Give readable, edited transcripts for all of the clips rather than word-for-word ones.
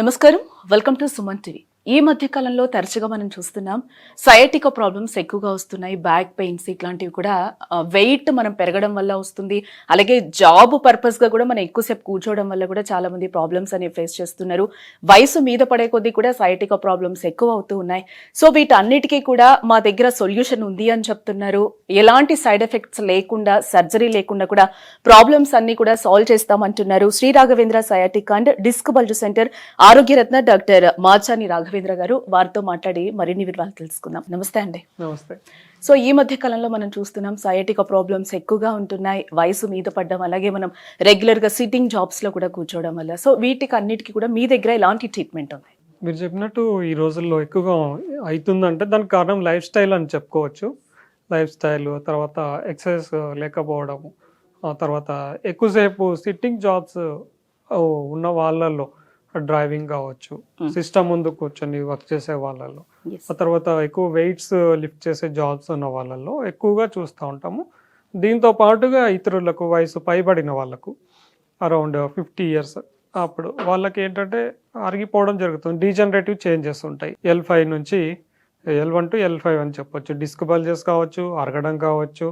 నమస్కారం, welcome to Suman TV. ఈ మధ్య కాలంలో తరచుగా మనం చూస్తున్నాం సయాటికా ప్రాబ్లమ్స్ ఎక్కువగా వస్తున్నాయి. బ్యాక్ పెయిన్స్ ఇట్లాంటివి కూడా వెయిట్ మనం పెరగడం వల్ల వస్తుంది. అలాగే జాబ్ పర్పస్గా కూడా మనం ఎక్కువసేపు కూర్చోవడం వల్ల కూడా చాలా మంది ప్రాబ్లమ్స్ అనేవి ఫేస్ చేస్తున్నారు. వయసు మీద పడే కొద్దీ కూడా సయాటికా ప్రాబ్లమ్స్ ఎక్కువ అవుతూ ఉన్నాయి. సో వీటన్నిటికీ కూడా మా దగ్గర సొల్యూషన్ ఉంది అని చెప్తున్నారు. ఎలాంటి సైడ్ ఎఫెక్ట్స్ లేకుండా, సర్జరీ లేకుండా కూడా ప్రాబ్లమ్స్ అన్ని కూడా సాల్వ్ చేస్తామంటున్నారు Shri Raghavendra sciatica and disc bulge centre ఆరోగ్యరత్న డాక్టర్ మార్చాని రాఘవేంద్ర గారు. వారితో మాట్లాడి మరిన్ని వివరాలు తెలుసుకుందాం. నమస్తే అండి. నమస్తే. సో ఈ మధ్య కాలంలో మనం చూస్తున్నాం సయాటికా ప్రాబ్లమ్స్ ఎక్కువగా ఉంటున్నాయి. వయసు మీద పడ్డం, అలాగే మనం రెగ్యులర్ గా సిట్టింగ్ జాబ్స్ లో కూడా కూర్చోవడం వల్ల. సో వీటికి అన్నిటికీ కూడా మీ దగ్గర ఎలాంటి ట్రీట్మెంట్ ఉంది? మీరు చెప్పినట్టు ఈ రోజుల్లో ఎక్కువగా అవుతుందంటే దానికి కారణం లైఫ్ స్టైల్ అని చెప్పుకోవచ్చు. లైఫ్ స్టైల్, తర్వాత ఎక్సర్సైజ్ లేకపోవడము, తర్వాత ఎక్కువసేపు సిట్టింగ్ జాబ్స్ ఉన్న వాళ్ళల్లో డ్రైవింగ్ కావచ్చు, సిస్టమ్ ముందు కూర్చొని వర్క్ చేసే వాళ్ళల్లో, ఆ తర్వాత ఎక్కువ వెయిట్స్ లిఫ్ట్ చేసే జాబ్స్ ఉన్న వాళ్ళల్లో ఎక్కువగా చూస్తూ ఉంటాము. దీంతో పాటుగా ఇతరులకు వయసు పైబడిన వాళ్ళకు అరౌండ్ 50 years అప్పుడు వాళ్ళకి ఏంటంటే అరిగిపోవడం జరుగుతుంది. డీజనరేటివ్ చేంజెస్ ఉంటాయి. L5 నుంచి L1 to L5 అని చెప్పొచ్చు. డిస్క్ బల్జెస్ కావచ్చు, అరగడం కావచ్చు,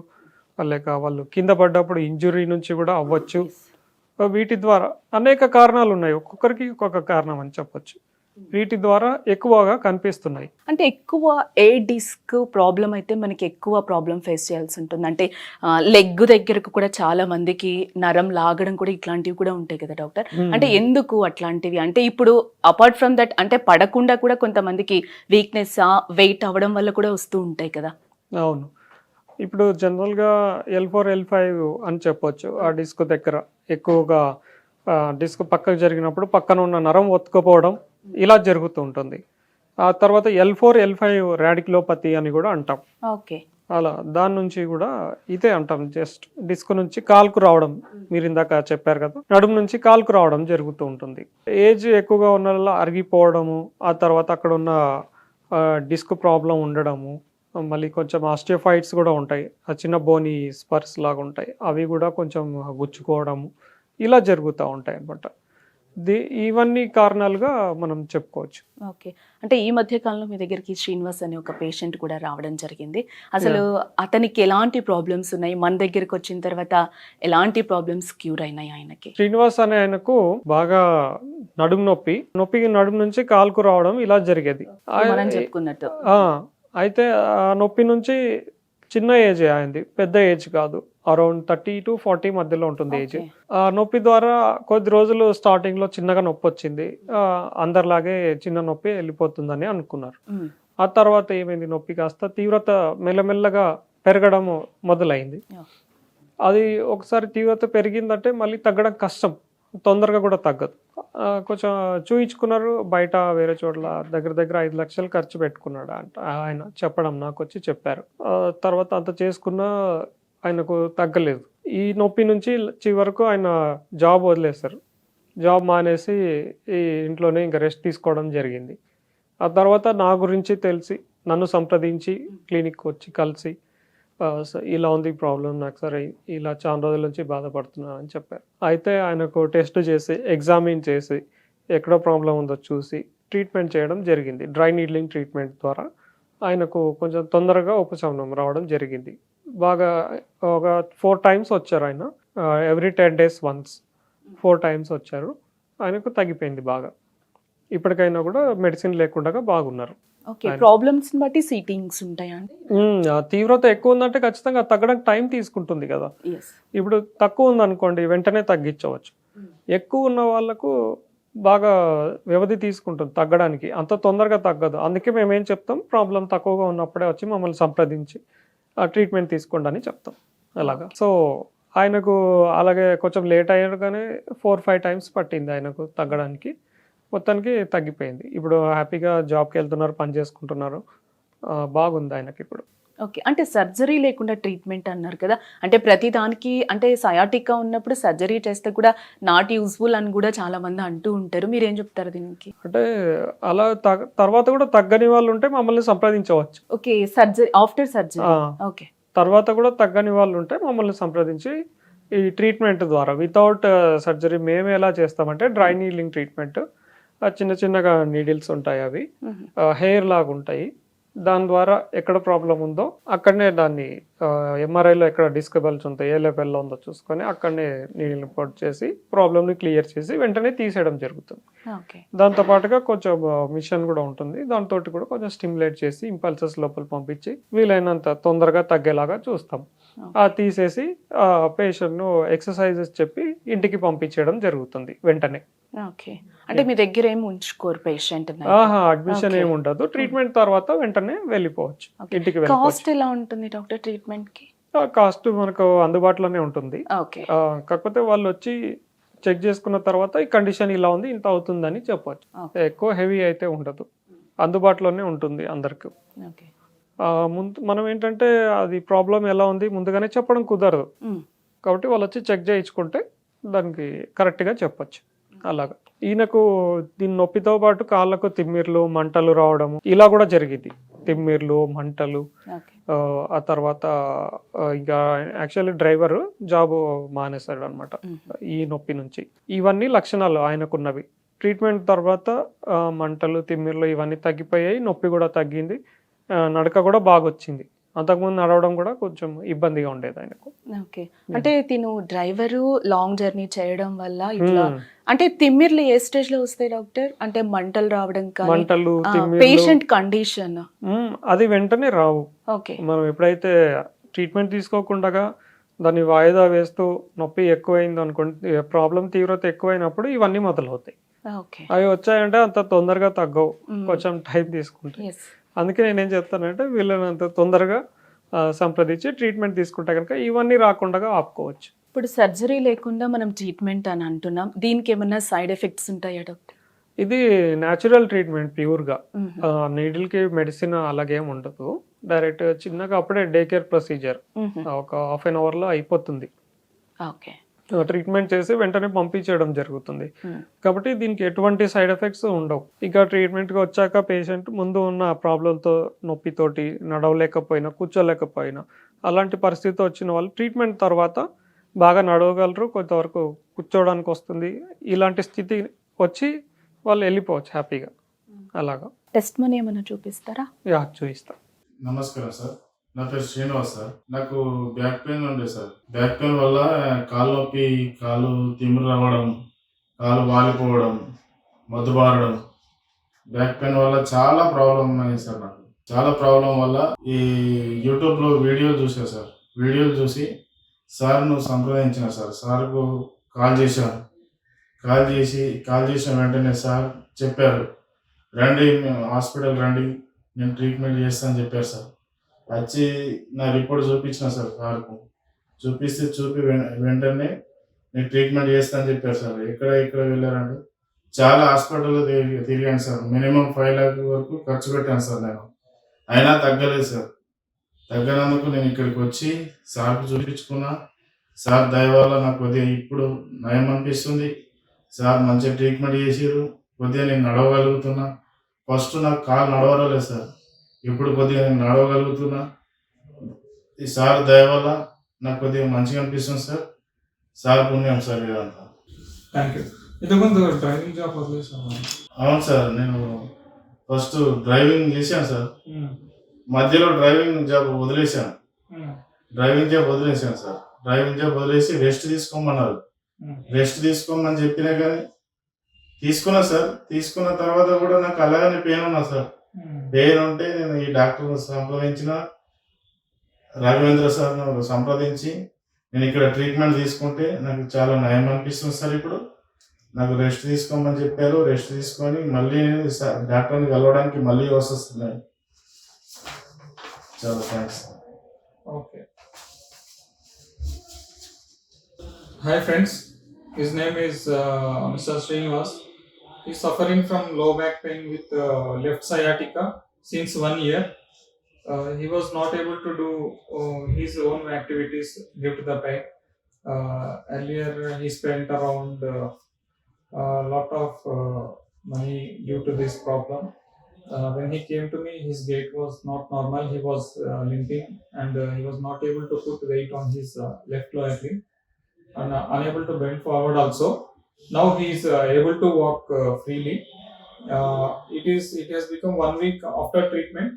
లేక వాళ్ళు కింద పడ్డప్పుడు ఇంజురీ నుంచి కూడా అవ్వచ్చు. వీటి ద్వారా అనేక కారణాలు ఉన్నాయి. ఒక్కొక్కరికి ఒక్కొక్క కారణం అని చెప్పొచ్చు. వీటి ద్వారా ఎక్కువగా కనిపిస్తున్నాయి. అంటే ఎక్కువ ఏ డిస్క్ ప్రాబ్లం అయితే మనకి ఎక్కువ ప్రాబ్లం ఫేస్ చేయాల్సి ఉంటుంది. అంటే లెగ్ దగ్గరకు కూడా చాలా మందికి నరం లాగడం కూడా ఇట్లాంటివి కూడా ఉంటాయి కదా డాక్టర్. అంటే ఎందుకు అట్లాంటివి? అంటే ఇప్పుడు అపార్ట్ ఫ్రమ్ దట్, అంటే పడకుండా కూడా కొంతమందికి వీక్నెస్, వెయిట్ అవ్వడం వల్ల కూడా వస్తూ ఉంటాయి కదా. అవును. ఇప్పుడు జనరల్గా L4, L5 అని చెప్పొచ్చు. ఆ డిస్క్ దగ్గర ఎక్కువగా డిస్క్ పక్కకు జరిగినప్పుడు పక్కన ఉన్న నరం ఒత్తుకుపోవడం ఇలా జరుగుతూ ఉంటుంది. ఆ తర్వాత L4, L5 రాడిక్యులోపతి అని కూడా అంటాం. ఓకే. అలా దాని నుంచి కూడా ఇదే అంటాం. జస్ట్ డిస్క్ నుంచి కాలుకు రావడం, మీరు ఇందాక చెప్పారు కదా, నడుము నుంచి కాలుకు రావడం జరుగుతూ ఉంటుంది. ఏజ్ ఎక్కువగా ఉన్న వాళ్ళ అరిగిపోవడము, ఆ తర్వాత అక్కడ ఉన్న డిస్క్ ప్రాబ్లం ఉండడము, మళ్ళీ కొంచెం ఆస్టియోఫైట్స్ కూడా ఉంటాయి. ఆ చిన్న బోని స్పర్స్ లాగా ఉంటాయి, అవి కూడా కొంచెం గుచ్చుకోవడము ఇలా జరుగుతూ ఉంటాయి అన్నమాట. ఇవన్నీ కారణాలుగా మనం చెప్పుకోవచ్చు. ఓకే. అంటే ఈ మధ్య కాలంలో మీ దగ్గరికి శ్రీనివాస్ అనే ఒక పేషెంట్ కూడా రావడం జరిగింది. అసలు అతనికి ఎలాంటి ప్రాబ్లమ్స్ ఉన్నాయి, మన దగ్గరికి వచ్చిన తర్వాత ఎలాంటి ప్రాబ్లమ్స్ క్యూర్ అయినాయి ఆయనకి? శ్రీనివాస్ అనే ఆయనకు బాగా నడుము నొప్పికి నడుము నుంచి కాలుకు రావడం ఇలా జరిగేది. మనం చెప్పుకున్నట్టు అయితే ఆ నొప్పి నుంచి చిన్న ఏజ్ అయింది, పెద్ద ఏజ్ కాదు. అరౌండ్ 30 to 40 మధ్యలో ఉంటుంది ఏజ్. ఆ నొప్పి ద్వారా కొద్ది రోజులు స్టార్టింగ్ లో చిన్నగా నొప్పి వచ్చింది. అందరిలాగే చిన్న నొప్పి వెళ్ళిపోతుందని అనుకున్నారు. ఆ తర్వాత ఏమైంది, నొప్పి కాస్త తీవ్రత మెల్లమెల్లగా పెరగడం మొదలైంది. అది ఒకసారి తీవ్రత పెరిగిందంటే మళ్ళీ తగ్గడం కష్టం, తొందరగా కూడా తగ్గదు. కొంచెం చూయించుకున్నారు బయట, వేరే చోట్ల దగ్గర దగ్గర 5 లక్షలు ఖర్చు పెట్టుకున్నాడు అంట. ఆయన చెప్పడం నాకు వచ్చి చెప్పారు. తర్వాత అంత చేసుకున్నా ఆయనకు తగ్గలేదు. ఈ నొప్పి నుంచి చివరకు ఆయన జాబ్ వదిలేశారు. జాబ్ మానేసి ఈ ఇంట్లోనే ఇంకా రెస్ట్ తీసుకోవడం జరిగింది. ఆ తర్వాత నా గురించి తెలిసి నన్ను సంప్రదించి క్లినిక్ వచ్చి కలిసి ఇలా ఉంది ప్రాబ్లం నాకు, సరే ఇలా చాలా రోజుల నుంచి బాధపడుతున్నాను అని చెప్పారు. అయితే ఆయనకు టెస్ట్ చేసి, ఎగ్జామిన్ చేసి, ఎక్కడో ప్రాబ్లం ఉందో చూసి ట్రీట్మెంట్ చేయడం జరిగింది. డ్రై నీడ్లింగ్ ట్రీట్మెంట్ ద్వారా ఆయనకు కొంచెం తొందరగా ఉపశమనం రావడం జరిగింది. బాగా ఒక 4 times వచ్చారు ఆయన. ఎవ్రీ 10 days once 4 times వచ్చారు. ఆయనకు తగ్గిపోయింది బాగా. ఇప్పటికైనా కూడా మెడిసిన్ లేకుండా బాగున్నారు. ఓకే. ప్రాబ్లమ్స్ బట్టి సీటింగ్స్ ఉంటాయా అండి? తీవ్రత ఎక్కువ ఉందంటే ఖచ్చితంగా తగ్గడానికి టైం తీసుకుంటుంది కదా. ఇప్పుడు తక్కువ ఉందనుకోండి వెంటనే తగ్గించవచ్చు. ఎక్కువ ఉన్న వాళ్ళకు బాగా వ్యవధి తీసుకుంటుంది తగ్గడానికి, అంత తొందరగా తగ్గదు. అందుకే మేము ఏం చెప్తాం, ప్రాబ్లం తక్కువగా ఉన్నప్పుడే వచ్చి మమ్మల్ని సంప్రదించి ట్రీట్మెంట్ తీసుకోండి అని చెప్తాం అలాగా. సో ఆయనకు అలాగే కొంచెం లేట్ అయ్యాడు, కానీ 4-5 times పట్టింది ఆయనకు తగ్గడానికి. మొత్తానికి తగ్గిపోయింది. ఇప్పుడు హ్యాపీగా జాబ్కి వెళ్తున్నారు, పని చేసుకుంటున్నారు, బాగుంది ఆయనకి ఇప్పుడు. ఓకే. అంటే సర్జరీ లేకుండా ట్రీట్మెంట్ అన్నారు కదా, అంటే ప్రతి దానికి, అంటే సయాటికా ఉన్నప్పుడు సర్జరీ చేస్తే కూడా నాట్ యూజ్ఫుల్ అని కూడా చాలా మంది అంటూ ఉంటారు. మీరేం చెప్తారు దీనికి? అంటే అలా తర్వాత కూడా తగ్గని వాళ్ళు ఉంటే మమ్మల్ని సంప్రదించవచ్చు. Okay. Surgery after surgery. Okay. తర్వాత కూడా తగ్గని వాళ్ళు ఉంటే మమ్మల్ని సంప్రదించి ఈ ట్రీట్మెంట్ ద్వారా వితౌట్ సర్జరీ మేము ఎలా చేస్తామంటే డ్రై నీడ్లింగ్ ట్రీట్మెంట్, ఆ చిన్న చిన్నగా నీడిల్స్ ఉంటాయి, అవి మ్మ్. హెయిర్ లాగా ఉంటాయి. దాని ద్వారా ఎక్కడ ప్రాబ్లం ఉందో అక్కడనే దాన్ని ఎంఆర్ఐలో ఎక్కడ డిస్కబుల్స్ ఉంటాయి, ఏ లెవెల్లో ఉందో చూసుకొని అక్కడనే నీడిల్ని పొట్ చేసి ప్రాబ్లమ్ని క్లియర్ చేసి వెంటనే తీసేయడం జరుగుతుంది. ఓకే. దాంతో పాటుగా కొంచెం మిషన్ కూడా ఉంటుంది, దాంతో కూడా కొంచెం స్టిమ్యులేట్ చేసి ఇంపల్సెస్ లోపల పంపించి వీలైనంత తొందరగా తగ్గేలాగా చూస్తాం. ఆ తీసేసి పేషెంట్ను ఎక్సర్సైజెస్ చెప్పి ఇంటికి పంపించడం జరుగుతుంది వెంటనే. ఓకే. అంటే మీ దగ్గర ఏమి ఉంచుకోరు పేషెంట్? Admission Okay. ఏమి ఉండదు, ట్రీట్మెంట్ తర్వాత వెంటనే వెళ్ళిపోవచ్చు, ఇంటికి వెళ్ళిపోవచ్చు. కాస్ట్ ఎలా ఉంటుంది డాక్టర్ ట్రీట్మెంట్ కి? కాస్ట్ మనకు అందుబాటులోనే ఉంటుంది. ఓకే. కాకపోతే వాళ్ళు వచ్చి చెక్ చేసుకున్న తర్వాత ఈ కండిషన్ ఇలా ఉంది, ఇంత అవుతుందని చెప్పవచ్చు. Okay. ఎక్కువ హెవీ అయితే ఉండదు, అందుబాటులోనే ఉంటుంది అందరికి. ఓకే. ముందు మనం ఏంటంటే అది ప్రాబ్లం ఎలా ఉంది ముందుగానే చెప్పడం కుదరదు, మ్మ్. కాబట్టి వాళ్ళు వచ్చి చెక్ చేయించుకుంటే దానికి కరెక్ట్గా చెప్పొచ్చు. అలాగా ఈయనకు దీని నొప్పితో పాటు కాళ్ళకు తిమ్మిర్లు, మంటలు రావడము ఇలా కూడా జరిగింది. తిమ్మిర్లు, మంటలు, ఓకే. ఆ తర్వాత ఇంకా యాక్చువల్లీ డ్రైవర్ జాబ్ మానేశాడు అనమాట మ్మ్. ఈ నొప్పి నుంచి. ఇవన్నీ లక్షణాలు ఆయనకున్నవి. ట్రీట్మెంట్ తర్వాత మంటలు, తిమ్మిర్లు ఇవన్నీ తగ్గిపోయాయి, నొప్పి కూడా తగ్గింది, నడక కూడా బాగా వచ్చింది. అంతకుముందు నడవడం కూడా కొంచెం ఇబ్బందిగా ఉండేది ఆయనకు. ఓకే. అంటే తిను డ్రైవరు లాంగ్ జర్నీ చేయడం వల్ల ఇట్లా అంటే తిమ్మిర్లు ఏ స్టేజ్ లో వస్తాయి డాక్టర్? అంటే మంటలు రావడం కానీ మంటలు, తిమ్మిర్లు, పేషెంట్ కండిషన్? అది వెంటనే రావు. ఓకే. మనం ఎప్పుడైతే ట్రీట్మెంట్ తీసుకోకుండా దాన్ని వాయిదా వేస్తూ నొప్పి ఎక్కువైంది అనుకోండి, ప్రాబ్లం తీవ్రత ఎక్కువైనప్పుడు ఇవన్నీ మొదలవుతాయి. ఓకే. అవి వచ్చాయంటే అంత తొందరగా తగ్గవు, కొంచెం టైం తీసుకుంటాయి. ఎస్. అందుకే నేనేం చెప్తానంటే వీళ్ళనంత తొందరగా సంప్రదించి ట్రీట్మెంట్ తీసుకుంటే కనుక ఇవన్నీ రాకుండా ఆపుకోవచ్చు. ఇప్పుడు సర్జరీ లేకుండా మనం ట్రీట్మెంట్ అని అంటున్నాం, దీనికి ఏమైనా సైడ్ ఎఫెక్ట్స్ ఉంటాయా డాక్టర్? ఇది న్యాచురల్ ట్రీట్మెంట్ ప్యూర్గా, మ్మ్. నీడిల్కి మెడిసిన్ అలాగేం ఉండదు. డైరెక్ట్ చిన్నగా అప్పుడే డే కేర్ ప్రొసీజర్ మ్మ్. ఒక హాఫ్ అన్ అవర్లో అయిపోతుంది. ఓకే. ట్రీట్మెంట్ చేసి వెంటనే పంపించేయడం జరుగుతుంది. మ్మ్. కాబట్టి దీనికి ఎటువంటి సైడ్ ఎఫెక్ట్స్ ఉండవు. ఇక ట్రీట్మెంట్కి వచ్చాక పేషెంట్ ముందు ఉన్న ప్రాబ్లంతో, నొప్పితోటి నడవలేకపోయినా, కూర్చోలేకపోయినా, అలాంటి పరిస్థితి వచ్చిన వాళ్ళు ట్రీట్మెంట్ తర్వాత బాగా నడవగలరు, కొంతవరకు కూర్చోవడానికి వస్తుంది. ఇలాంటి స్థితి వచ్చి వాళ్ళు వెళ్ళిపోవచ్చు హ్యాపీగా. అలాగా టెస్ట్ మనీ ఏమైనా చూపిస్తారా? చూపిస్తాం. నమస్కారం సార్, నా పేరు శ్రీనివాస్ సార్. నాకు బ్యాక్ పెయిన్ ఉండే సార్. బ్యాక్ పెయిన్ వల్ల కాలు నొప్పి, కాలు తిమ్మిరి రావడం, కాలు వాలిపోవడం, మధుబారడం, బ్యాక్ పెయిన్ వల్ల చాలా ప్రాబ్లం ఉన్నాయి సార్. నాకు చాలా ప్రాబ్లం వల్ల ఈ యూట్యూబ్లో వీడియోలు చూసా సార్. వీడియోలు చూసి సార్ను సంప్రదించిన సార్. సార్కు కాల్ చేశాను. కాల్ చేసిన వెంటనే సార్ చెప్పారు, రండి హాస్పిటల్ రండి, నేను ట్రీట్మెంట్ చేస్తాను చెప్పారు సార్. వచ్చి నా రిపోర్ట్ చూపించిన సార్ సార్కు. చూపి వెంటనే నేను ట్రీట్మెంట్ చేస్తాను చెప్పారు సార్. ఇక్కడ వెళ్ళారంటే చాలా హాస్పిటల్లో తిరిగాను సార్. మినిమం 5 lakhs వరకు ఖర్చు పెట్టాను సార్ నేను. అయినా తగ్గలేదు సార్. తగ్గనందుకు నేను ఇక్కడికి వచ్చి సార్కు చూపించుకున్నా. సార్ దయ వల్ల నాకు కొద్దిగా ఇప్పుడు నయం అనిపిస్తుంది. సార్ మంచిగా ట్రీట్మెంట్ చేసారు. కొద్దిగా నేను నడవగలుగుతున్నా. ఫస్ట్ నాకు కాలు నడవలేదు సార్, ఇప్పుడు కొద్దిగా నేను నడవగలుగుతున్నా. ఈ సార్ దయ వల్ల నాకు కొద్దిగా మంచిగా అనిపిస్తుంది సార్. సార్ పుణ్యం సార్ ఇదంతా. Thank you. ఇంతకుముందు డ్రైవింగ్ జాబ్ వదిలేసాను. అవును సార్, నేను ఫస్ట్ డ్రైవింగ్ చేశాను సార్. మధ్యలో డ్రైవింగ్ జాబ్ వదిలేశాను సార్. డ్రైవింగ్ జాబ్ వదిలేసి రెస్ట్ తీసుకోమన్నారు. రెస్ట్ తీసుకోమని చెప్పినా కానీ తీసుకున్నా సార్. తీసుకున్న తర్వాత కూడా నాకు అలాగనే పెయిన్ ఉన్నా సార్. పెయిన్ ఉంటే నేను ఈ డాక్టర్ సంప్రదించిన, రాఘవేంద్ర సార్ను సంప్రదించి నేను ఇక్కడ ట్రీట్మెంట్ తీసుకుంటే నాకు చాలా నయం అనిపిస్తుంది సార్. ఇప్పుడు నాకు రెస్ట్ తీసుకోమని చెప్పారు. రెస్ట్ తీసుకొని మళ్ళీ నేను డాక్టర్ని కలవడానికి మళ్ళీ వస్తున్నాయి. చాలా thanks. Okay. Hi friends, his name is mister Srinivas. He's suffering from low back pain with left sciatica since 1 year. He was not able to do his own activities due to the pain. Earlier he spent around a lot of money due to this problem. When he came to me, his gait was not normal. He was limping and he was not able to put weight on his left lower limb and unable to bend forward also. Now he is able to walk freely It has become 1 week after treatment.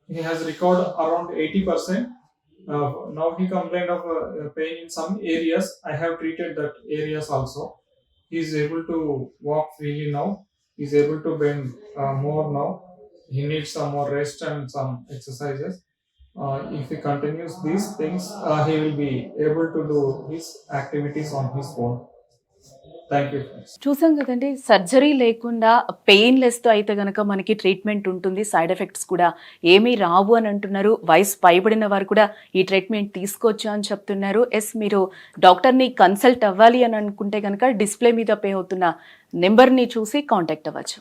He has recovered around 80%. Now he complained of pain in some areas. I have treated that areas also. He is able to walk freely now. He is able to bend more now. He needs some more rest and some exercises. If he continues these things, he will be able to do his activities on his own. Thank you. చూసాం కదండి, surgery లేకుండా పెయిన్లెస్తో అయితే గనక మనకి treatment ఉంటుంది, side effects కూడా ఏమీ రావు అని అంటున్నారు. వయసు పైబడిన వారు కూడా ఈ ట్రీట్మెంట్ తీసుకోవచ్చు అని చెప్తున్నారు. మీరు డాక్టర్ని కన్సల్ట్ అవ్వాలి అని అనుకుంటే కనుక డిస్ప్లే మీద పే అవుతున్న నెంబర్ని చూసి కాంటాక్ట్ అవ్వచ్చు.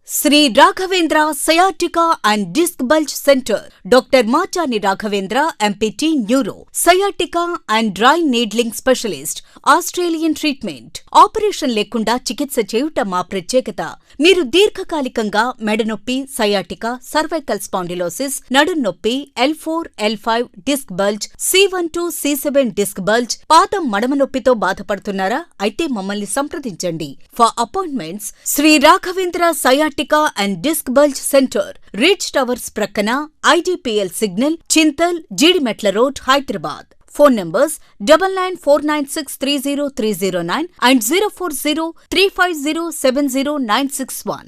Shri Raghavendra sciatica and disc bulge centre, doctor Machani Raghavendra, MPT neuro, sciatica and dry needling specialist, Australian treatment. Operation లేకుండా చికిత్స చేయుట మా ప్రత్యేకత. మీరు దీర్ఘకాలికంగా మెడనొప్పి, సయాటికా, సర్వైకల్ స్పాండిలోసిస్, నడున్నొప్పి, L4, L5 disc bulge, C12, C7 disc bulge, పాదం మడమ నొప్పితో బాధపడుతున్నారా? అయితే మమ్మల్ని సంప్రదించండి. For appointments Shri Raghavendra sciatica and disc bulge centre, rich towers ప్రక్కన, IDPL signal, Chintal, Jeedimetla road, Hyderabad. Phone numbers 9949630309 and 04035070961.